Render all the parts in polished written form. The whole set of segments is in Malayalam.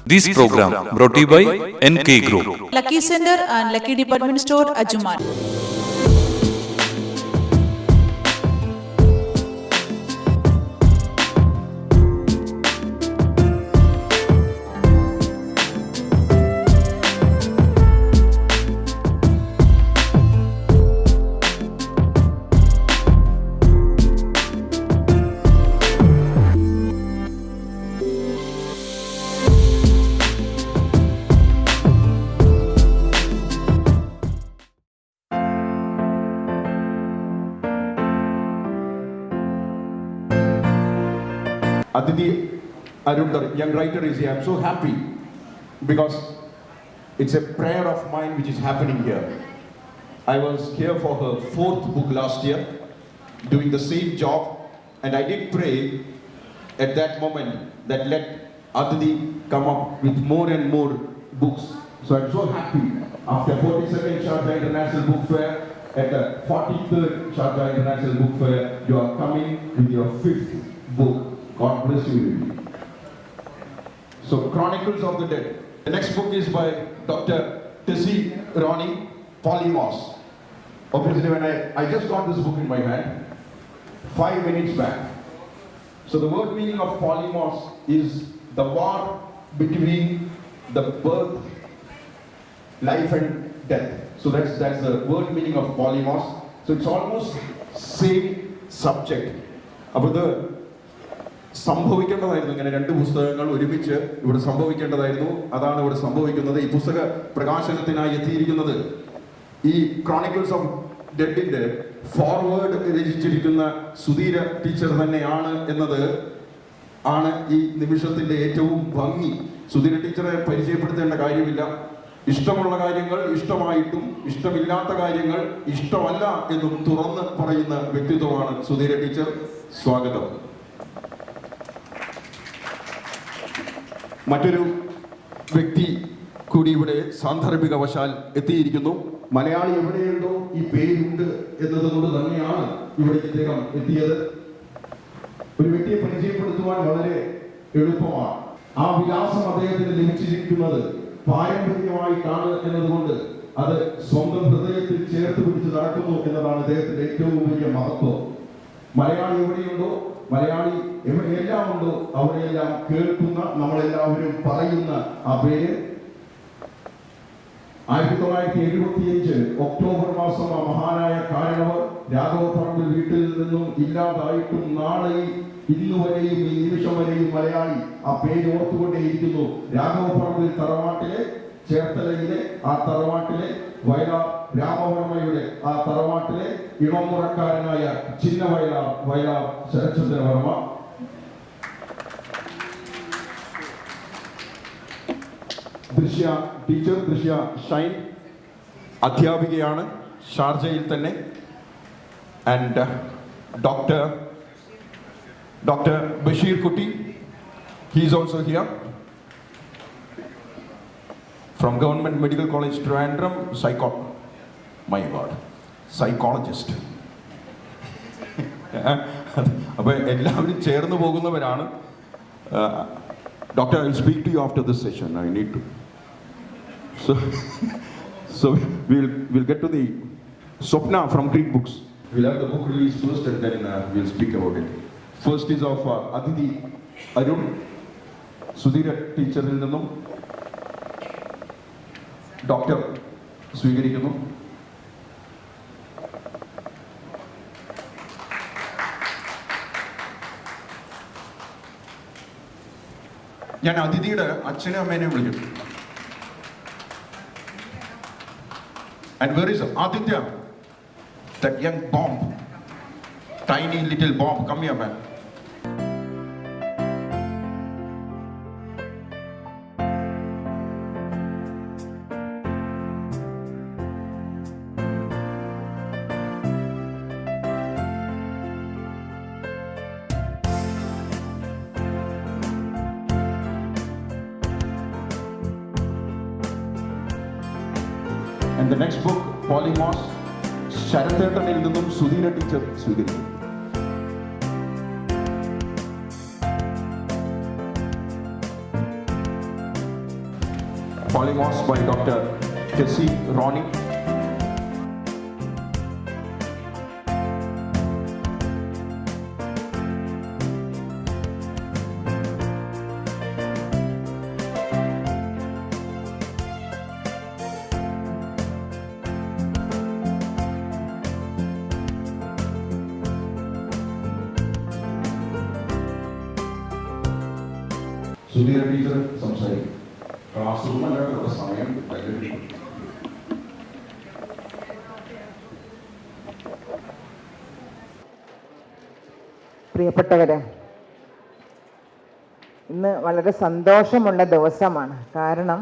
This program brought to you by NK Group, Lucky Center and Lucky Department Store, Ajuman. Aditi Arundar, young writer, is here. I'm so happy because it's a prayer of mine which is happening here. I was here for her 4th book last year, doing the same job, and I did pray at that moment that let Aditi come up with more and more books. So I'm so happy. After 42nd Sharjah International Book Fair, at the 43rd Sharjah International Book Fair, you are coming with your 5th book. God bless you. So, Chronicles of the Dead. The next book is by Dr. Tessie Ronnie, Polymos. Obviously, when I just got this book in my hand 5 minutes back. So, the word meaning of Polymos is the war between the birth, life, and death. So, that's the word meaning of Polymos. So, it's almost same subject. About the സംഭവിക്കേണ്ടതായിരുന്നു ഇങ്ങനെ 2 പുസ്തകങ്ങൾ ഒരുമിച്ച് ഇവിടെ സംഭവിക്കേണ്ടതായിരുന്നു. അതാണ് ഇവിടെ സംഭവിക്കുന്നത്. ഈ പുസ്തക പ്രകാശനത്തിനായി എത്തിയിരിക്കുന്നത് ഈ ക്രോണിക്കിൾസ് ഓഫ് ഡെഡിന്റെ ഫോർവേഡ് രചിച്ചിരിക്കുന്ന സുധീര ടീച്ചർ തന്നെയാണ് എന്നത് ആണ് ഈ നിമിഷത്തിന്റെ ഏറ്റവും ഭംഗി. സുധീര ടീച്ചറെ പരിചയപ്പെടുത്തേണ്ട കാര്യമില്ല. ഇഷ്ടമുള്ള കാര്യങ്ങൾ ഇഷ്ടമായിട്ടും ഇഷ്ടമില്ലാത്ത കാര്യങ്ങൾ ഇഷ്ടമല്ല എന്നും തുറന്ന് പറയുന്ന വ്യക്തിത്വമാണ് സുധീര ടീച്ചർ. സ്വാഗതം. മറ്റൊരു വ്യക്തി കൂടി ഇവിടെ സാന്ദർഭികവശാൽ എത്തിയിരിക്കുന്നു. മലയാളി എവിടെയുണ്ടോ ഈ പേരുണ്ട് എന്നതുകൊണ്ട് തന്നെയാണ് ഇവിടെ ഇദ്ദേഹം എത്തിയത്. ഒരു വ്യക്തിയെ പരിചയപ്പെടുത്തുവാൻ വളരെ എളുപ്പമാണ്. ആ വിലാസം അദ്ദേഹത്തിന് ലഭിച്ചിരിക്കുന്നത് പാരമ്പര്യമായിട്ടാണ് എന്നതുകൊണ്ട് അത് സ്വന്തം ഹൃദയത്തിൽ ചേർത്ത് പിടിച്ച് നടക്കുന്നു എന്നതാണ് അദ്ദേഹത്തിന്റെ ഏറ്റവും വലിയ മഹത്വം. മലയാളി എവിടെയുണ്ടോ, മലയാളി എവിടെയെല്ലാം ഉണ്ടോ അവിടെയെല്ലാം കേൾക്കുന്ന, നമ്മളെല്ലാവരും പറയുന്ന ആ പേര് 1975 ഒക്ടോബർ മാസം ആ മഹാനായ കാരണവർ രാഘവപറമ്പിൽ വീട്ടിൽ നിന്നും ഇല്ലാതായിട്ടും നാളെ ഇന്നുവരെയും ഈ നിമിഷം വരെയും മലയാളി ആ പേര് ഓർത്തുകൊണ്ടേയിരിക്കുന്നു. രാഘവപറമ്പിൽ തറവാട്ടിലെ, ചേർത്തലയിലെ ആ തറവാട്ടിലെ, വയലാർ രാമവർമ്മയുടെ ആ തറവാട്ടിലെ ഇളമുറക്കാരനായ ചിന്ന വയലാർ ശരത്ചന്ദ്രവർമ്മ. ദൃശ്യ ടീച്ചർ, ദൃശ്യ ഷൈൻ അധ്യാപികയാണ് ഷാർജയിൽ തന്നെ. ആൻഡ് ഡോക്ടർ ബഷീർ കുട്ടി, he is also here from Government Medical College Trivandrum, psychologist. അപ്പോൾ എല്ലാവരും ചേർന്ന് പോകുന്നവരാണ്. Doctor, I will speak to you after this session. I need to. So we'll get to the Swapna from Greek Books. We'll have the book release first and then we'll speak about it. First is of Aditi Arun, Sudheera ടീച്ചറിൽ നിന്നും ഡോക്ടർ സ്വീകരിക്കുന്നു. ഞാൻ അതിഥിയുടെ അച്ഛനും അമ്മേനെ വിളിക്കും. And where is Aditya? That young bomb, tiny little bomb. Come here, man. And the next book, Polymos, ശരത്തേട്ടനിൽ നിന്നും സുധീര ടീച്ചർ സ്വീകരിക്കും. Polymorphs by Dr. Tessie Ronnie. Sudheera teacher സംസാരിക്കും. ക്ലാസ് റൂം അല്ലാത്ത സമയം കൈകൊടുക്കും. പ്രിയപ്പെട്ടവരെ, ഇന്ന് വളരെ സന്തോഷമുള്ള ദിവസമാണ്. കാരണം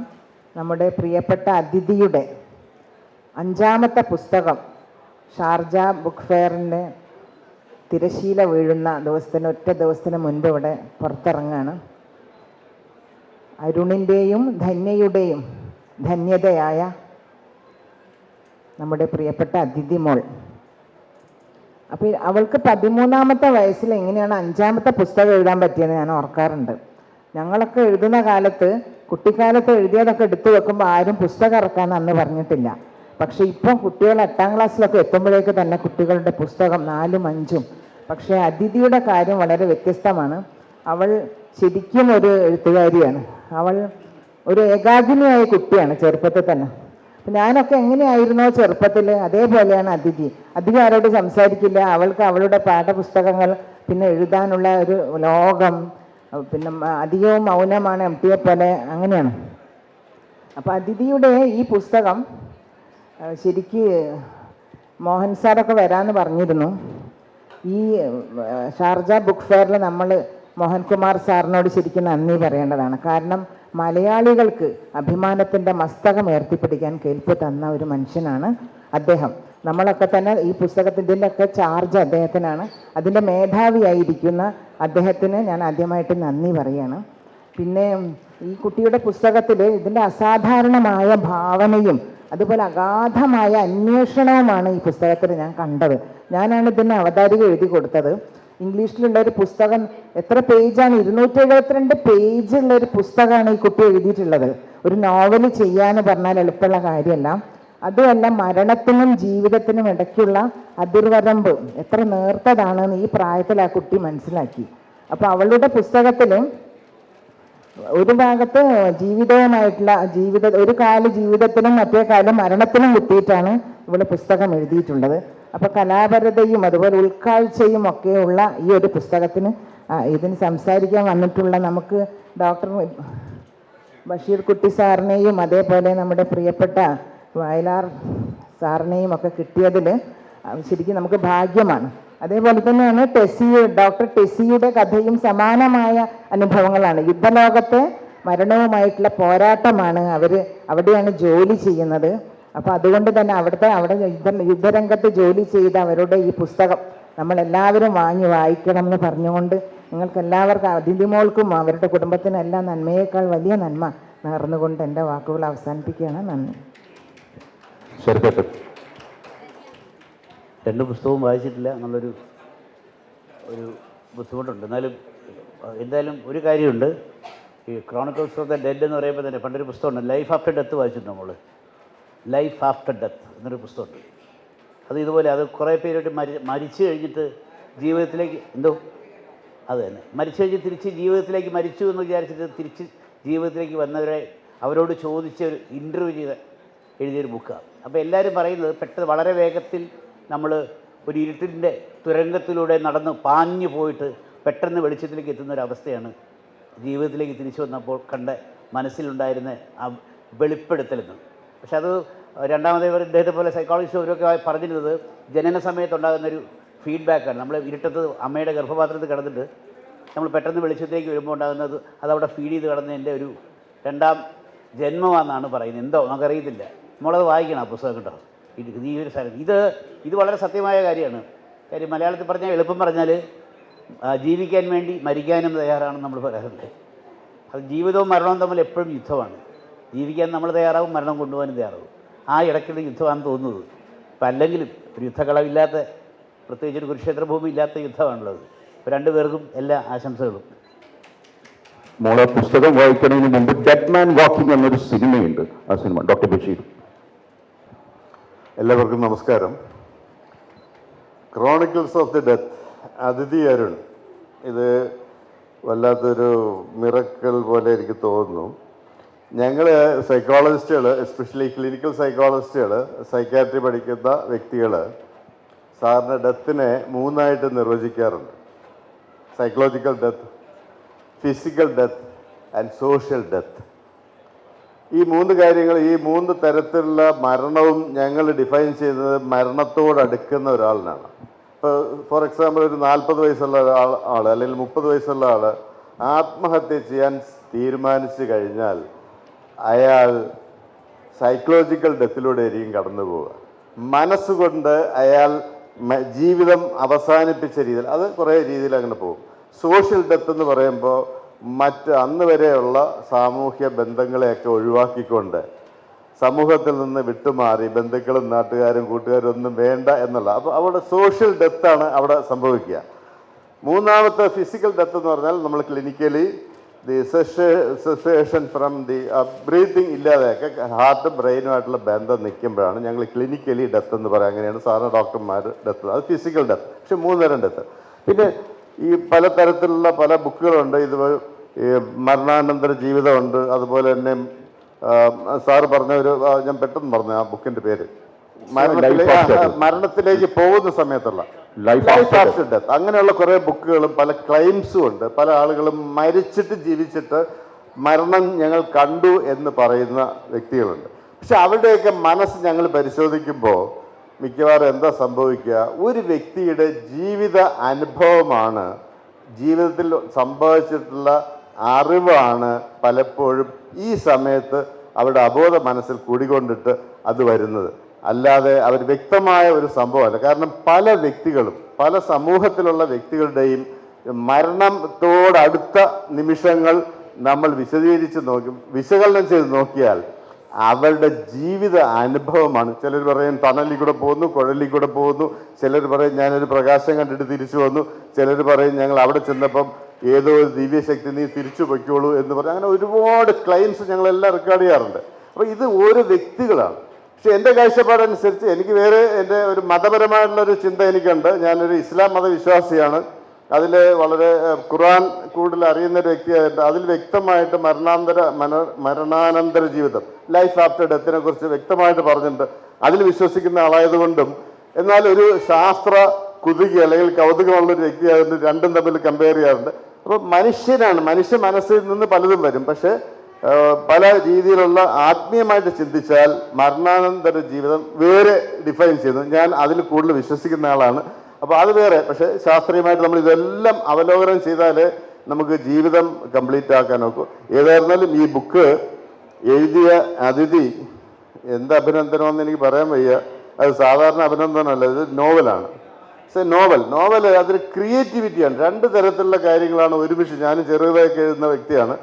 നമ്മുടെ പ്രിയപ്പെട്ട അതിഥിയുടെ 5ാമത്തെ പുസ്തകം ഷാർജ ബുക്ക് ഫെയറിൻ്റെ തിരശീല വീഴുന്ന ഒറ്റ ദിവസത്തിന് മുൻപ് ഇവിടെ പുറത്തിറങ്ങാണ്. അരുണിൻ്റെയും ധന്യയുടെയും ധന്യതയായ നമ്മുടെ പ്രിയപ്പെട്ട അതിഥി മോൾ. അപ്പോൾ അവൾക്ക് 13ാമത്തെ വയസ്സിൽ എങ്ങനെയാണ് 5ാമത്തെ പുസ്തകം എഴുതാൻ പറ്റിയെന്ന് ഞാൻ ഓർക്കാറുണ്ട്. ഞങ്ങളൊക്കെ എഴുതുന്ന കാലത്ത്, കുട്ടിക്കാലത്ത് എഴുതിയതൊക്കെ എടുത്തു വെക്കുമ്പോൾ ആരും പുസ്തകം ഇറക്കാൻ അന്ന് പറഞ്ഞിട്ടില്ല. പക്ഷേ ഇപ്പം കുട്ടികൾ 8ാം ക്ലാസ്സിലൊക്കെ എത്തുമ്പോഴേക്ക് തന്നെ കുട്ടികളുടെ പുസ്തകം 4ഉം 5ഉം. പക്ഷേ അതിഥിയുടെ കാര്യം വളരെ വ്യത്യസ്തമാണ്. അവൾ ശരിക്കും ഒരു എഴുത്തുകാരിയാണ്. അവൾ ഒരു ഏകാഗ്നിയായ കുട്ടിയാണ് ചെറുപ്പത്തിൽ തന്നെ. അപ്പം ഞാനൊക്കെ എങ്ങനെയായിരുന്നോ ചെറുപ്പത്തിൽ, അതേപോലെയാണ് അതിഥി. അധികം ആരോട് സംസാരിക്കില്ല. അവൾക്ക് അവളുടെ പാഠപുസ്തകങ്ങൾ, പിന്നെ എഴുതാനുള്ള ഒരു ലോകം, പിന്നെ അധികവും മൗനമാണ്, MT പോലെ, അങ്ങനെയാണ്. അപ്പോൾ അതിഥിയുടെ ഈ പുസ്തകം ശരിക്ക് മോഹൻ സാറൊക്കെ വരാമെന്ന് പറഞ്ഞിരുന്നു. ഈ ഷാർജ ബുക്ക് ഫെയറിൽ നമ്മൾ മോഹൻകുമാർ സാറിനോട് ശരിക്കും നന്ദി പറയേണ്ടതാണ്. കാരണം മലയാളികൾക്ക് അഭിമാനത്തിൻ്റെ മസ്തകം ഉയർത്തിപ്പിടിക്കാൻ കേൾപ്പ് തന്ന ഒരു മനുഷ്യനാണ് അദ്ദേഹം. നമ്മളൊക്കെ തന്നെ ഈ പുസ്തകത്തിൻ്റെയൊക്കെ ചാർജ് അദ്ദേഹത്തിനാണ്. അതിൻ്റെ മേധാവിയായിരിക്കുന്ന അദ്ദേഹത്തിന് ഞാൻ ആദ്യമായിട്ട് നന്ദി പറയുകയാണ്. പിന്നെ ഈ കുട്ടിയുടെ പുസ്തകത്തിൽ ഇതിൻ്റെ അസാധാരണമായ ഭാവനയും അതുപോലെ അഗാധമായ അന്വേഷണവുമാണ് ഈ പുസ്തകത്തിൽ ഞാൻ കണ്ടത്. ഞാനാണ് ഇതിന് അവതാരിക എഴുതി കൊടുത്തത്. ഇംഗ്ലീഷിലുള്ള ഒരു പുസ്തകം, എത്ര പേജാണ്? 272 പേജുള്ള ഒരു പുസ്തകമാണ് ഈ കുട്ടി എഴുതിയിട്ടുള്ളത്. ഒരു നോവൽ ചെയ്യാന്ന് പറഞ്ഞാൽ എളുപ്പമുള്ള കാര്യമല്ല. അതുമല്ല, മരണത്തിനും ജീവിതത്തിനും ഇടയ്ക്കുള്ള അതിർവരമ്പ് എത്ര നേർത്തതാണെന്ന് ഈ പ്രായത്തിൽ ആ കുട്ടി മനസ്സിലാക്കി. അപ്പോൾ അവളുടെ പുസ്തകത്തിൽ ഒരു ഭാഗത്ത് ജീവിതവുമായിട്ടുള്ള ഒരു കാല ജീവിതത്തിലും മറ്റേ കാലം മരണത്തിലും കുത്തിയിട്ടാണ് ഇവള് പുസ്തകം എഴുതിയിട്ടുള്ളത്. അപ്പോൾ കലാപരതയും അതുപോലെ ഉൾക്കാഴ്ചയും ഒക്കെയുള്ള ഈ ഒരു പുസ്തകത്തിന് ഇതിന് സംസാരിക്കാൻ വന്നിട്ടുള്ള നമുക്ക് ഡോക്ടർ ബഷീർ കുട്ടി സാറിനെയും അതേപോലെ നമ്മുടെ പ്രിയപ്പെട്ട വയലാർ സാറിനെയും ഒക്കെ കിട്ടിയതിൽ ശരിക്കും നമുക്ക് ഭാഗ്യമാണ്. അതേപോലെ തന്നെയാണ് ഡോക്ടർ ടെസ്സിയുടെ കഥയും സമാനമായ അനുഭവങ്ങളാണ്. യുദ്ധലോകത്തെ മരണവുമായിട്ടുള്ള പോരാട്ടമാണ്. അവിടെയാണ് ജോലി ചെയ്യുന്നത്. അപ്പോൾ അതുകൊണ്ട് തന്നെ അവിടെ യുദ്ധരംഗത്ത് ജോലി ചെയ്ത അവരുടെ ഈ പുസ്തകം നമ്മളെല്ലാവരും വായിക്കണം എന്ന് പറഞ്ഞുകൊണ്ട് നിങ്ങൾക്ക് എല്ലാവർക്കും, അതിഥിമോൾക്കും അവരുടെ കുടുംബത്തിനെല്ലാം നന്മയേക്കാൾ വലിയ നന്മ നേർന്നുകൊണ്ട് എൻ്റെ വാക്കുകൾ അവസാനിപ്പിക്കുകയാണ്. നന്ദി. രണ്ട് പുസ്തകവും വായിച്ചിട്ടില്ല എന്നുള്ളൊരു ബുദ്ധിമുട്ടുണ്ട്. എന്തായാലും ഒരു കാര്യമുണ്ട്. ഈ ക്രോണിക്കിൾസ് ഓഫ് ദ ഡെഡ് എന്ന് പറയുമ്പോൾ തന്നെ പണ്ടൊരു പുസ്തകമുണ്ട്, ലൈഫ് ആഫ്റ്റർ ഡെത്ത് വായിച്ചിട്ടുണ്ട് നമ്മൾ. ലൈഫ് ആഫ്റ്റർ ഡെത്ത് എന്നൊരു പുസ്തകമുണ്ട്. അത് കുറേ പേരോട്ട് മരിച്ചു കഴിഞ്ഞിട്ട് ജീവിതത്തിലേക്ക് അത് തന്നെ മരിച്ചു കഴിഞ്ഞ് തിരിച്ച് ജീവിതത്തിലേക്ക് മരിച്ചു എന്ന് വിചാരിച്ചിട്ട് തിരിച്ച് ജീവിതത്തിലേക്ക് വന്നവരെ അവരോട് ചോദിച്ച ഒരു ഇൻ്റർവ്യൂ എഴുതിയൊരു ബുക്കാണ്. അപ്പോൾ എല്ലാവരും പറയുന്നത് പെട്ടെന്ന് വളരെ വേഗത്തിൽ നമ്മൾ ഒരു ഇരുട്ടിൻ്റെ തുരങ്കത്തിലൂടെ പാഞ്ഞു പോയിട്ട് പെട്ടെന്ന് വെളിച്ചത്തിലേക്ക് എത്തുന്നൊരവസ്ഥയാണ് ജീവിതത്തിലേക്ക് തിരിച്ചു വന്നപ്പോൾ മനസ്സിലുണ്ടായിരുന്ന ആ വെളിപ്പെടുത്തലെന്ന്. പക്ഷെ അത് രണ്ടാമതേ ഇദ്ദേഹത്തെ പോലെ സൈക്കോളജിസ്റ്റ് അവരൊക്കെ പറഞ്ഞിരുന്നത് ജനന സമയത്തുണ്ടാകുന്നൊരു ഫീഡ്ബാക്കാണ്. നമ്മൾ ഇരുട്ടത്ത് അമ്മയുടെ ഗർഭപാത്രത്തിൽ കിടന്നിട്ട് നമ്മൾ പെട്ടെന്ന് വെളിച്ചത്തിലേക്ക് വരുമ്പോൾ ഉണ്ടാകുന്നത് അതവിടെ ഫീഡ് ചെയ്ത് കിടന്നതിൻ്റെ ഒരു രണ്ടാം ജന്മമാണെന്നാണ് പറയുന്നത്. നമുക്കറിയത്തില്ല. നമ്മളത് വായിക്കണം ആ പുസ്തകം കേട്ടോ. ഈ ഒരു സ്ഥലം ഇത് വളരെ സത്യമായ കാര്യമാണ്. കാര്യം മലയാളത്തിൽ പറഞ്ഞാൽ എളുപ്പം പറഞ്ഞാൽ ജീവിക്കാൻ വേണ്ടി മരിക്കാനും തയ്യാറാണെന്ന് നമ്മൾ പറയാറുണ്ട്. അത് ജീവിതവും മരണവും തമ്മിൽ എപ്പോഴും യുദ്ധമാണ്. ജീവിക്കാൻ നമ്മൾ തയ്യാറാവും, മരണം കൊണ്ടുപോകാനും തയ്യാറാവും. ആ ഇടയ്ക്കുള്ള യുദ്ധമാണെന്ന് തോന്നുന്നത്. ഇപ്പം അല്ലെങ്കിലും ഒരു യുദ്ധകളമില്ലാത്ത, പ്രത്യേകിച്ചൊരു കുരുക്ഷേത്ര ഭൂമി ഇല്ലാത്ത യുദ്ധമാണുള്ളത്. രണ്ടുപേർക്കും എല്ലാ ആശംസകളും. മോളെ പുസ്തകം വായിക്കുന്നതിന് മുമ്പ് ഡെഡ് മാൻ വാക്കിംഗ് എന്നൊരു സിനിമയുണ്ട്. ആ സിനിമ ഡോക്ടർ ബഷീർ. എല്ലാവർക്കും നമസ്കാരം. ക്രോണിക്കിൾസ് ഓഫ് ദി ഡെത്ത്, അതിഥി അരുൺ, ഇത് വല്ലാത്തൊരു മിറക്കൽ പോലെ എനിക്ക് തോന്നുന്നു. ഞങ്ങൾ സൈക്കോളജിസ്റ്റുകൾ, എസ്പെഷ്യലി ക്ലിനിക്കൽ സൈക്കോളജിസ്റ്റുകൾ, സൈക്കാട്രി പഠിക്കുന്ന വ്യക്തികൾ സാറിന് ഡെത്തിനെ മൂന്നായിട്ട് നിർവചിക്കാറുണ്ട്: psychological death, physical death and social death. ഈ മൂന്ന് കാര്യങ്ങൾ, ഈ മൂന്ന് തരത്തിലുള്ള മരണവും ഞങ്ങൾ ഡിഫൈൻ ചെയ്യുന്നത് മരണത്തോട് അടുക്കുന്ന ഒരാളിനാണ്. ഇപ്പോൾ ഫോർ എക്സാമ്പിൾ ഒരു 40 വയസ്സുള്ള ആൾ അല്ലെങ്കിൽ 30 വയസ്സുള്ള ആൾ ആത്മഹത്യ ചെയ്യാൻ തീരുമാനിച്ചു കഴിഞ്ഞാൽ അയാൾ സൈക്കോളജിക്കൽ ഡെത്തിലൂടെ ആയിരിക്കും കടന്നു പോവുക. മനസ്സുകൊണ്ട് അയാൾ ജീവിതം അവസാനിപ്പിച്ച രീതിയിൽ, അത് കുറേ രീതിയിൽ അങ്ങനെ പോകും. സോഷ്യൽ ഡെത്ത് എന്ന് പറയുമ്പോൾ അന്ന് വരെയുള്ള സാമൂഹ്യ ബന്ധങ്ങളെയൊക്കെ ഒഴിവാക്കിക്കൊണ്ട് സമൂഹത്തിൽ നിന്ന് വിട്ടുമാറി ബന്ധുക്കളും നാട്ടുകാരും കൂട്ടുകാരും ഒന്നും വേണ്ട എന്നുള്ള, അപ്പോൾ അവിടെ സോഷ്യൽ ഡെത്താണ് അവിടെ സംഭവിക്കുക. മൂന്നാമത്തെ ഫിസിക്കൽ ഡെത്ത് എന്ന് പറഞ്ഞാൽ നമ്മൾ clinically the cessation from the breathing ഇല്ലാതെയൊക്കെ ഹാർട്ടും ബ്രെയിനുമായിട്ടുള്ള ബന്ധം നിൽക്കുമ്പോഴാണ് ഞങ്ങൾ ക്ലിനിക്കലി ഡെത്ത് എന്ന് പറയുക. അങ്ങനെയാണ് സാധാരണ ഡോക്ടർമാർ ഡെത്ത്, അത് ഫിസിക്കൽ ഡെത്ത്. പക്ഷെ 3 തരം ഡെത്ത്. പിന്നെ ഈ പലതരത്തിലുള്ള പല ബുക്കുകളുണ്ട്. ഇത് ഈ മരണാനന്തര ജീവിതമുണ്ട്. അതുപോലെ തന്നെ സാറ് പറഞ്ഞ ഞാൻ പെട്ടെന്ന് പറഞ്ഞു ആ ബുക്കിന്റെ പേര്, മരണത്തിലേക്ക് പോകുന്ന സമയത്തുള്ള ലൈഫ് ആഫ്റ്റർ ഡെത്ത്. അങ്ങനെയുള്ള കുറേ ബുക്കുകളും പല ക്ലെയിംസും ഉണ്ട്. പല ആളുകളും മരിച്ചിട്ട് ജീവിച്ചിട്ട് മരണം ഞങ്ങൾ കണ്ടു എന്ന് പറയുന്ന വ്യക്തികളുണ്ട്. പക്ഷെ അവരുടെയൊക്കെ മനസ്സ് ഞങ്ങൾ പരിശോധിക്കുമ്പോൾ മിക്കവാറും എന്താ സംഭവിക്കുക, ഒരു വ്യക്തിയുടെ ജീവിത അനുഭവമാണ്, ജീവിതത്തിൽ സംഭവിച്ചിട്ടുള്ള അറിവാണ് പലപ്പോഴും ഈ സമയത്ത് അവരുടെ അബോധ മനസ്സിൽ കുടികൊണ്ടിട്ട് അത് വരുന്നത്. അല്ലാതെ അവർ വ്യക്തമായ ഒരു സംഭവമല്ല. കാരണം പല വ്യക്തികളും, പല സമൂഹത്തിലുള്ള വ്യക്തികളുടെയും മരണത്തോടടുത്ത നിമിഷങ്ങൾ നമ്മൾ വിശകലനം ചെയ്ത് നോക്കിയാൽ അവരുടെ ജീവിത അനുഭവമാണ്. ചിലർ പറയും തണലിൽ കൂടെ പോകുന്നു, കുഴലിൽ കൂടെ പോകുന്നു. ചിലർ പറയും ഞാനൊരു പ്രകാശം കണ്ടിട്ട് തിരിച്ചു വന്നു. ചിലർ പറയും ഞങ്ങൾ അവിടെ ചെന്നപ്പം ഏതോ ഒരു ദിവ്യശക്തി നീ തിരിച്ചു പൊയ്ക്കോളൂ എന്ന് പറയും. അങ്ങനെ ഒരുപാട് ക്ലെയിംസ് ഞങ്ങളെല്ലാം റെക്കോർഡ് ചെയ്യാറുണ്ട്. അപ്പോൾ ഇത് ഓരോ വ്യക്തികളാണ്. പക്ഷെ എൻ്റെ കാഴ്ചപ്പാടനുസരിച്ച് എനിക്ക് വേറെ എൻ്റെ ഒരു മതപരമായിട്ടുള്ളൊരു ചിന്ത എനിക്കുണ്ട്. ഞാനൊരു ഇസ്ലാം മതവിശ്വാസിയാണ്. അതിൽ വളരെ ഖുർആൻ കൂടുതൽ അറിയുന്ന ഒരു വ്യക്തിയായിട്ട് അതിൽ വ്യക്തമായിട്ട് മരണാനന്തര ജീവിതം, ലൈഫ് ആഫ്റ്റർ ഡെത്തിനെ കുറിച്ച് വ്യക്തമായിട്ട് പറഞ്ഞിട്ടുണ്ട്. അതിൽ വിശ്വസിക്കുന്ന ആളായതുകൊണ്ടും എന്നാൽ ഒരു ശാസ്ത്ര കുതുകി അല്ലെങ്കിൽ കൗതുകമുള്ളൊരു വ്യക്തിയായതുകൊണ്ട് രണ്ടും തമ്മിൽ കമ്പയർ ചെയ്യാറുണ്ട്. അപ്പോൾ മനുഷ്യ മനസ്സിൽ നിന്ന് പലതും വരും. പക്ഷേ പല രീതിയിലുള്ള ആത്മീയമായിട്ട് ചിന്തിച്ചാൽ മരണാനന്തര ജീവിതം വേറെ ഡിഫൈൻ ചെയ്യുന്നു. ഞാൻ അതിൽ കൂടുതൽ വിശ്വസിക്കുന്ന ആളാണ്. അപ്പോൾ അത് വേറെ. പക്ഷേ ശാസ്ത്രീയമായിട്ട് നമ്മൾ ഇതെല്ലാം അവലോകനം ചെയ്താലേ നമുക്ക് ജീവിതം കംപ്ലീറ്റ് ആക്കാൻ നോക്കൂ. ഏതായിരുന്നാലും ഈ ബുക്ക് എഴുതിയ അതിഥി എന്ത് അഭിനന്ദനമെന്ന് എനിക്ക് പറയാൻ വയ്യ. അത് സാധാരണ അഭിനന്ദനമല്ല, ഇത് നോവലാണ്. നോവൽ അതൊരു ക്രിയേറ്റിവിറ്റിയാണ്. 2 തരത്തിലുള്ള കാര്യങ്ങളാണ് ഒരുമിച്ച്. ഞാനും ചെറുതായൊക്കെ എഴുതുന്ന വ്യക്തിയാണ്.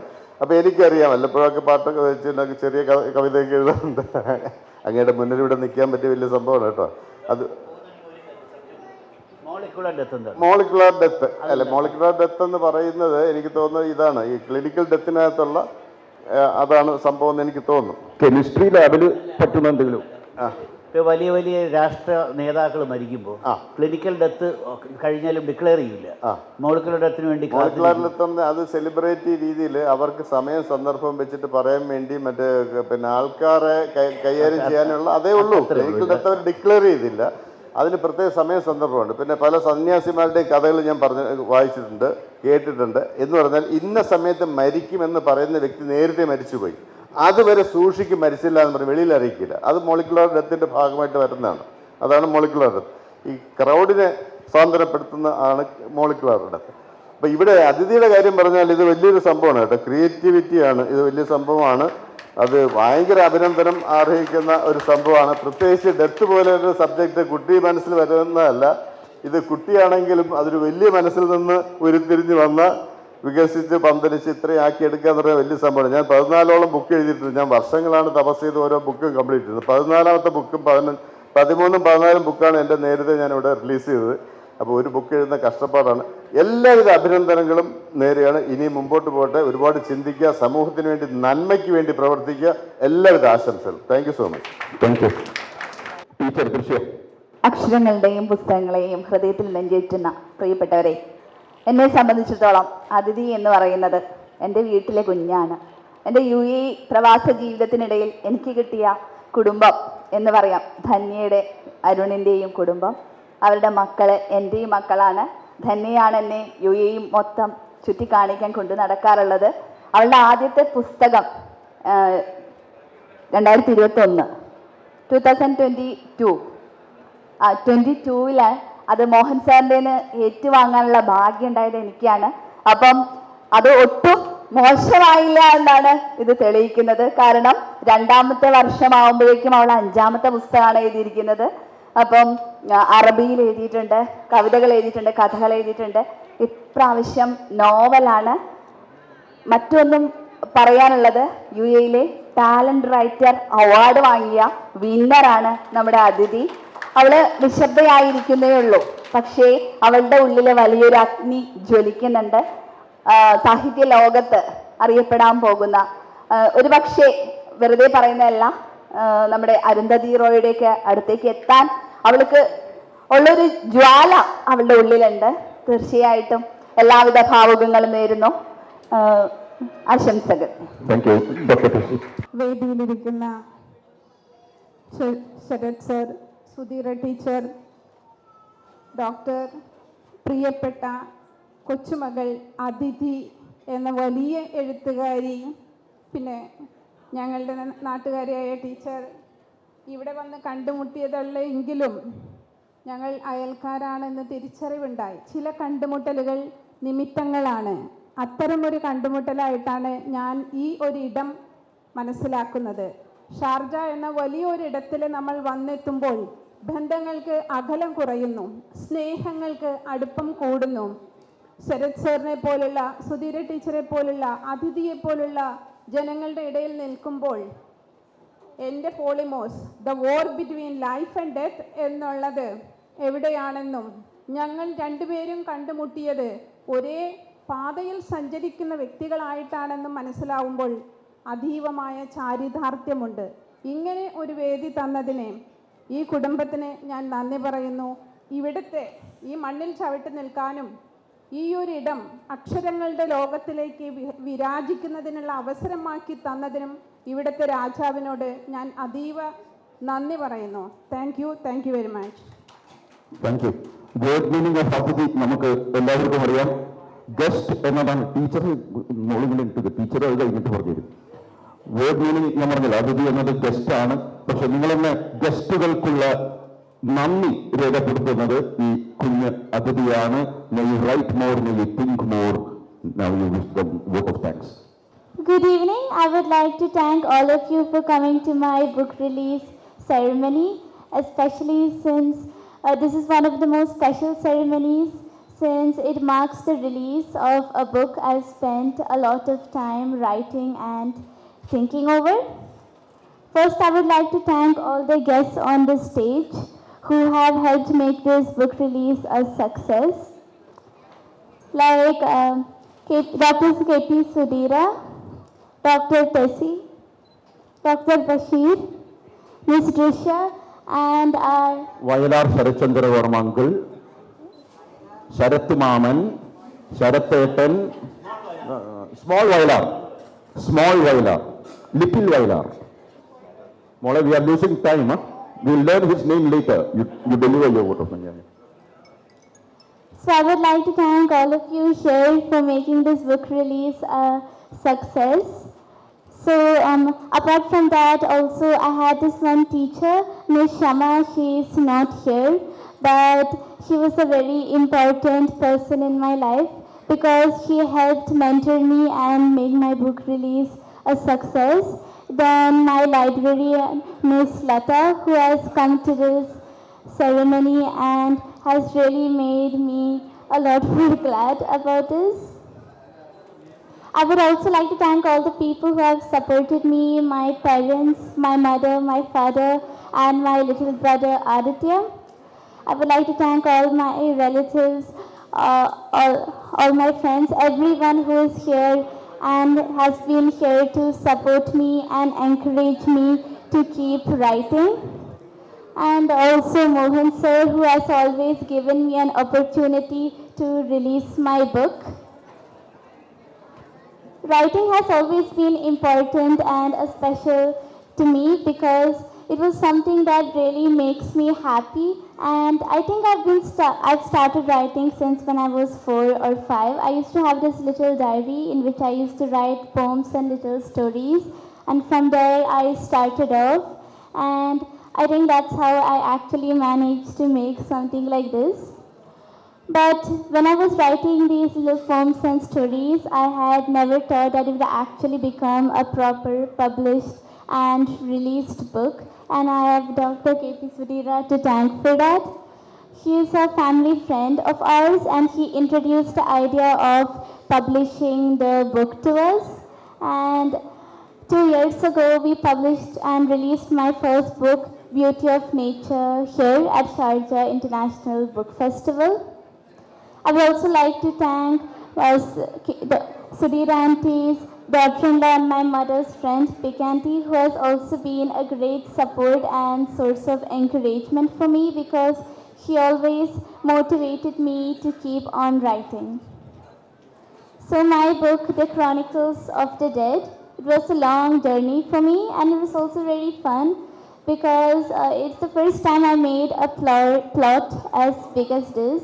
അപ്പോൾ എനിക്കറിയാം വല്ലപ്പോഴൊക്കെ പാട്ടൊക്കെ വെച്ചിട്ടൊക്കെ ചെറിയ കവിതയൊക്കെ എഴുതാറുണ്ട്. അങ്ങയുടെ മുന്നിൽ ഇവിടെ നിൽക്കാൻ പറ്റിയ വലിയ സംഭവമാണ് കേട്ടോ. അത് മോളിക്കുലർ ഡെത്ത് അല്ല, മോളിക്കുലർ ഡെത്ത് എന്ന് പറയുന്നത് എനിക്ക് തോന്നുന്നത് ഇതാണ്, ഈ ക്ലിനിക്കൽ ഡെത്തിനകത്തുള്ള അതാണ് സംഭവം എന്ന് എനിക്ക് തോന്നുന്നു. കെമിസ്ട്രി ലാബിൽ പറ്റുന്ന എന്തെങ്കിലും ഇപ്പോൾ വലിയ വലിയ രാഷ്ട്ര നേതാക്കൾ മരിക്കുമ്പോൾ ക്ലിനിക്കൽ ഡെത്ത് കഴിഞ്ഞാലും ഡിക്ലെയർ ചെയ്യില്ല. മോളിക്കുലർ ഡെത്തിന് വേണ്ടി മോളിക്കുലർ ഡെത്ത് അത് സെലിബ്രേറ്റ് രീതിയിൽ അവർക്ക് സമയം സന്ദർഭം വെച്ചിട്ട് പറയാൻ വേണ്ടി പിന്നെ ആൾക്കാരെ കൈകാര്യം ചെയ്യാനുള്ള അതേ ഉള്ളൂ. ക്ലിനിക്കൽ ഡെത്ത് അവർ ഡിക്ലെയർ ചെയ്തില്ല. അതിന് പ്രത്യേക സമയ സന്ദർഭമുണ്ട്. പിന്നെ പല സന്യാസിമാരുടെയും കഥകൾ ഞാൻ വായിച്ചിട്ടുണ്ട്, കേട്ടിട്ടുണ്ട്. എന്ന് പറഞ്ഞാൽ ഇന്ന സമയത്ത് മരിക്കുമെന്ന് പറയുന്ന വ്യക്തി നേരത്തെ മരിച്ചുപോയി, അതുവരെ സൂക്ഷിക്കും, മരിച്ചില്ല എന്ന് പറഞ്ഞ് വെളിയിൽ അറിയിക്കില്ല. അത് മോളിക്കുലർ ഡെത്തിൻ്റെ ഭാഗമായിട്ട് വരുന്നതാണ്. അതാണ് മോളിക്കുലർ ഡെത്ത്. ഈ ക്രൗഡിനെ സ്വാതന്ത്ര്യപ്പെടുത്തുന്ന ആണ് മോളിക്കുലർ ഡെത്ത്. അപ്പോൾ ഇവിടെ അതിഥിയുടെ കാര്യം പറഞ്ഞാൽ ഇത് വലിയൊരു സംഭവമാണ് കേട്ടോ. ക്രിയേറ്റിവിറ്റിയാണ്, ഇത് വലിയ സംഭവമാണ്. അത് ഭയങ്കര അഭിനന്ദനം അർഹിക്കുന്ന ഒരു സംഭവമാണ്. പ്രത്യേകിച്ച് ഡെത്ത് പോലെ ഒരു സബ്ജക്റ്റ് കുട്ടി മനസ്സിൽ വരുന്നതല്ല. ഇത് കുട്ടിയാണെങ്കിലും അതൊരു വലിയ മനസ്സിൽ നിന്ന് ഉരുത്തിരിഞ്ഞ് വന്ന വികസിച്ച് പന്തലിച്ച് ഇത്രയും ആക്കിയെടുക്കുക എന്ന് പറയുന്നത് വലിയ സംഭവമാണ്. ഞാൻ 14ഓളം ബുക്ക് എഴുതിയിട്ടുണ്ട്. ഞാൻ വർഷങ്ങളാണ് തപസ് ചെയ്ത് ഓരോ ബുക്കും കംപ്ലീറ്റ് ചെയ്തത്. 14ാമത്തെ ബുക്കും 13ഉം 14ഉം ബുക്കാണ് എൻ്റെ നേരത്തെ ഞാനിവിടെ റിലീസ് ചെയ്തത്. അപ്പോൾ ഒരു ബുക്ക് എഴുതുന്ന കഷ്ടപ്പാടാണ്. എല്ലാവിധ അഭിനന്ദനങ്ങളും നേരെയാണ്. ഇനി മുമ്പോട്ട് പോകട്ടെ, ഒരുപാട് ചിന്തിക്കുക, സമൂഹത്തിന് വേണ്ടി, നന്മയ്ക്ക് വേണ്ടി പ്രവർത്തിക്കുക. എല്ലാവിധ ആശംസകളും. Thank you so much. Thank you. Teacher ദൃശ്യ. അക്ഷരങ്ങളുടെയും പുസ്തകങ്ങളെയും ഹൃദയത്തിൽ നെഞ്ചേറ്റുന്ന പ്രിയപ്പെട്ടവരെ, എന്നെ സംബന്ധിച്ചിടത്തോളം അതിഥി എന്ന് പറയുന്നത് എൻ്റെ വീട്ടിലെ കുഞ്ഞാണ്. എൻ്റെ UAE പ്രവാസ ജീവിതത്തിനിടയിൽ എനിക്ക് കിട്ടിയ കുടുംബം എന്ന് പറയാം. ധന്യയുടെ, അരുണിൻ്റെയും കുടുംബം, അവരുടെ മക്കൾ എൻ്റെയും മക്കളാണ്. ധന്യയാണ് എന്നെ UAE മൊത്തം ചുറ്റിക്കാണിക്കാൻ കൊണ്ട് നടക്കാറുള്ളത്. അവളുടെ ആദ്യത്തെ പുസ്തകം 2022 അത് മോഹൻ സാറിൻ്റെ ഏറ്റുവാങ്ങാനുള്ള ഭാഗ്യം ഉണ്ടായത് എനിക്കാണ്. അപ്പം അത് ഒട്ടും മോശമായില്ല എന്നാണ് ഇത് തെളിയിക്കുന്നത്. കാരണം 2ാമത്തെ വർഷമാകുമ്പോഴേക്കും അവൾ 5ാമത്തെ പുസ്തകമാണ് എഴുതിയിരിക്കുന്നത്. അപ്പം അറബിയിൽ എഴുതിയിട്ടുണ്ട്, കവിതകൾ എഴുതിയിട്ടുണ്ട്, കഥകൾ എഴുതിയിട്ടുണ്ട്. ഇപ്രാവശ്യം നോവലാണ്. മറ്റൊന്നും പറയാനുള്ളത്, UAE ടാലന്റ് റൈറ്റർ അവാർഡ് വാങ്ങിയ വിന്നറാണ് നമ്മുടെ അതിഥി. അവള് നിശബ്ദയായിരിക്കുന്നേ ഉള്ളൂ, പക്ഷേ അവളുടെ ഉള്ളിൽ വലിയൊരു അഗ്നി ജ്വലിക്കുന്നുണ്ട്. സാഹിത്യ ലോകത്ത് അറിയപ്പെടാൻ പോകുന്ന, ഒരു പക്ഷേ വെറുതെ പറയുന്നതല്ല, നമ്മുടെ അരുന്ധതി റോയുടെയൊക്കെ അടുത്തേക്ക് എത്താൻ അവൾക്ക് ഉള്ളൊരു ജ്വാല അവളുടെ ഉള്ളിലുണ്ട്. തീർച്ചയായിട്ടും എല്ലാവിധ ഭാവുകങ്ങളും നേരുന്നു. ആശംസകൾ. വേദിയിലിരിക്കുന്ന Sharath sir, Sudheera teacher, doctor, പ്രിയപ്പെട്ട കൊച്ചുമകൾ അതിഥി എന്ന വലിയ എഴുത്തുകാരി, പിന്നെ ഞങ്ങളുടെ നാട്ടുകാരിയായ ടീച്ചർ, ഇവിടെ വന്ന് കണ്ടുമുട്ടിയതല്ല എങ്കിലും ഞങ്ങൾ അയൽക്കാരാണെന്ന് തിരിച്ചറിവുണ്ടായി. ചില കണ്ടുമുട്ടലുകൾ നിമിത്തങ്ങളാണ്. അത്തരമൊരു കണ്ടുമുട്ടലായിട്ടാണ് ഞാൻ ഈ ഒരിടം മനസ്സിലാക്കുന്നത്. ഷാർജ എന്ന വലിയൊരിടത്തിൽ നമ്മൾ വന്നെത്തുമ്പോൾ ബന്ധങ്ങൾക്ക് അകലം കുറയുന്നു, സ്നേഹങ്ങൾക്ക് അടുപ്പം കൂടുന്നു. ശരത് സാറിനെ പോലുള്ള, സുധീര ടീച്ചറെ പോലുള്ള, അതിഥിയെ പോലുള്ള ജനങ്ങളുടെ ഇടയിൽ നിൽക്കുമ്പോൾ എൻ്റെ Polemos, the war between life and death എന്നുള്ളത് എവിടെയാണെന്നും ഞങ്ങൾ രണ്ടുപേരും കണ്ടുമുട്ടിയത് ഒരേ പാതയിൽ സഞ്ചരിക്കുന്ന വ്യക്തികളായിട്ടാണെന്നും മനസ്സിലാവുമ്പോൾ അതീവമായ ചാരിതാർത്ഥ്യമുണ്ട്. ഇങ്ങനെ ഒരു വേദി തന്നതിന് ഈ കുടുംബത്തിന് ഞാൻ നന്ദി പറയുന്നു. ഇവിടുത്തെ ഈ മണ്ണിൽ ചവിട്ടി നിൽക്കാനും ഈ ഒരിടം അക്ഷരങ്ങളുടെ ലോകത്തിലേക്ക് വിരാജിക്കുന്നതിനുള്ള അവസരമാക്കി തന്നതിനും ഇവിടുത്തെ രാജാവിനോട് ഞാൻ അതീവ നന്ദി പറയുന്നു. Thank you very much. Thank you. Word meaning of അതിഥി നമുക്ക് എല്ലാവർക്കും അറിയാം. ഗസ്റ്റ് എന്നതാണ്. ടീച്ചർ മോളിങ്ങിട്ട് ടീച്ചർ അത് കഴിഞ്ഞിട്ട് പറഞ്ഞു തരും. വേർഡ് മീനിങ് ഞാൻ പറഞ്ഞില്ല, അതിഥി എന്നത് ഗസ്റ്റ് ആണ്. പക്ഷെ നിങ്ങളെന്നെ ഗസ്റ്റുകൾക്കുള്ള നന്ദി രേഖപ്പെടുത്തുന്നത് ഈ കുഞ്ഞ് അതിഥിയാണ്. May you write more, may you think more. Now you wish them vote of thanks. Good evening. I would like to thank all of you for coming to my book release ceremony, especially since this is one of the most special ceremonies, since it marks the release of a book I've spent a lot of time writing and thinking over. First, I would like to thank all the guests on the stage who have helped make this book release a success, like Dr. KP Sudhira, Dr. Tessie, Dr. Bashir, Ms. Drisha, and our Vayalar Sarathchandra Varma uncle, Sarath മാമൻ, ശരത്തേട്ടൻ, സ്മോൾ വയലാർ, ലിറ്റിൽ വയലാർ. മോളെ, we are losing time. We'll learn his name later. You deliver your vote of thanks. So I would like to thank all of you here for making this book release a success. So apart from that, also I had this one teacher, Ms. Shama. She is not here, but she was a very important person in my life because she helped mentor me and make my book release a success. Then my librarian, Ms. Lata, who has come to this ceremony and has really made me a lot more glad about this. I would also like to thank all the people who have supported me, my parents, my mother, my father, and my little brother Aditya. I would like to thank all my relatives, all my friends, everyone who is here and has been here to support me and encourage me to keep writing. And also Mohan sir, who has always given me an opportunity to release my book. Writing has always been important and special to me because it was something that really makes me happy, and I think I've started writing since when I was 4 or 5. I used to have this little diary in which I used to write poems and little stories, and from there I started off, and I think that's how I actually managed to make something like this. But when I was writing these little poems and stories, I had never thought that it would actually become a proper published and released book. And I have Dr. K.P. Sudhira to thank for that. He is a family friend of ours, and he introduced the idea of publishing the book to us. And 2 years ago, we published and released my first book, Beauty of Nature, here at Sharjah International Book Festival. I would also like to thank Sudhir Auntie's daughter-in-law and my mother's friend, Pick Auntie, who has also been a great support and source of encouragement for me because she always motivated me to keep on writing. So my book, The Chronicles of the Dead, it was a long journey for me, and it was also very fun because it's the first time I made a plot as big as this,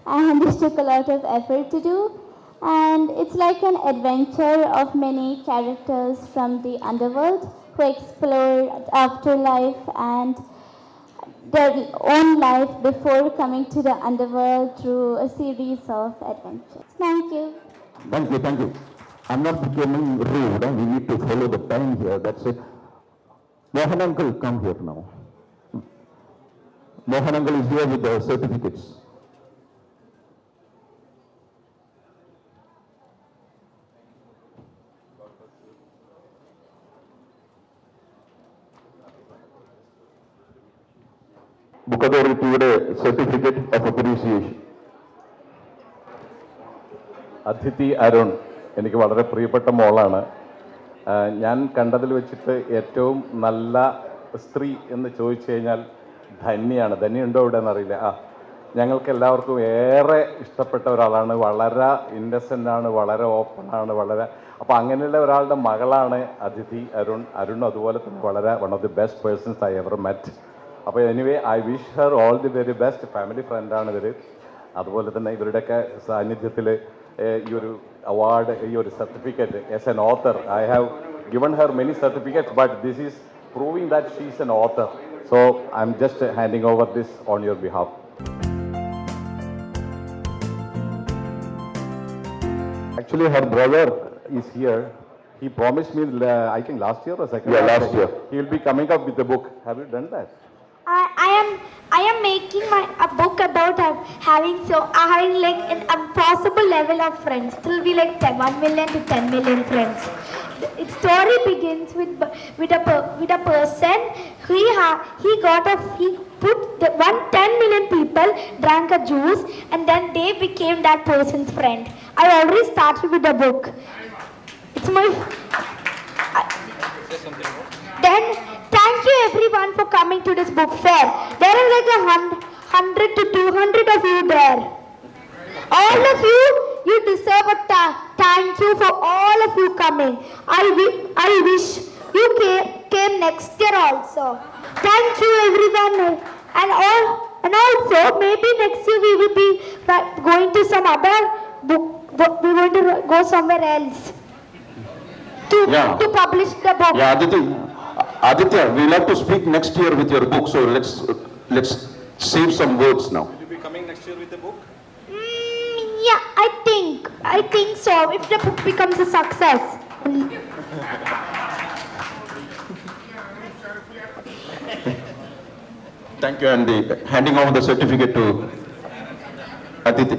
and this took a lot of effort to do. And it's like an adventure of many characters from the underworld who explore afterlife and their own life before coming to the underworld through a series of adventures. Thank you. Thank you, thank you. I'm not becoming rude. We need to follow the time here. That's it. Mohan uncle, come here now. Mohan uncle is here with the certificates. Book Authority certificate of appreciation. അതിഥി അരുൺ എനിക്ക് വളരെ പ്രിയപ്പെട്ട മോളാണ്. ഞാൻ കണ്ടതിൽ വെച്ചിട്ട് ഏറ്റവും നല്ല സ്ത്രീ എന്ന് ചോദിച്ചു കഴിഞ്ഞാൽ ധന്യയാണ്. ധന്യുണ്ടോ ഇവിടെ എന്നറിയില്ല. ഞങ്ങൾക്ക് എല്ലാവർക്കും ഏറെ ഇഷ്ടപ്പെട്ട ഒരാളാണ്. വളരെ ഇന്നസെൻ്റാണ്, വളരെ ഓപ്പണാണ്, വളരെ അപ്പോൾ അങ്ങനെയുള്ള ഒരാളുടെ മകളാണ് അതിഥി അരുൺ. അരുൺ അതുപോലെ തന്നെ വളരെ one of the best persons I ever met. അപ്പോൾ anyway I wish her all the very best. Family ഫ്രണ്ടാണ് ഇവർ. അതുപോലെ തന്നെ ഇവരുടെയൊക്കെ സാന്നിധ്യത്തിൽ ഈ ഒരു award, your certificate as an author. I have given her many certificates, but this is proving that she is an author. So I'm just handing over this on your behalf. Actually, her brother is here. He promised me, I think last year or second year. Last year. He will be coming up with the book. Have you done that? I am making a book about having like an impossible level of friends. It will be like 1 million to 10 million friends. Its story begins with a person. He put 10 million people drank a juice, and then they became that person's friend. I already started with the book. It's my. Then thank you everyone for coming to this book fair. There are like 100 to 200 of you there. All of you, you deserve a thank you for all of you coming. I wish you came next year also. Thank you everyone, and also maybe next year we will be going to some other book. We're going to go somewhere else to publish the book. Yeah, Aditya, we'll have to speak next year with your book, so let's save some words now. Will you be coming next year with the book? Yeah, I think so. If the book becomes a success. Thank you, and handing over the certificate to Aditya.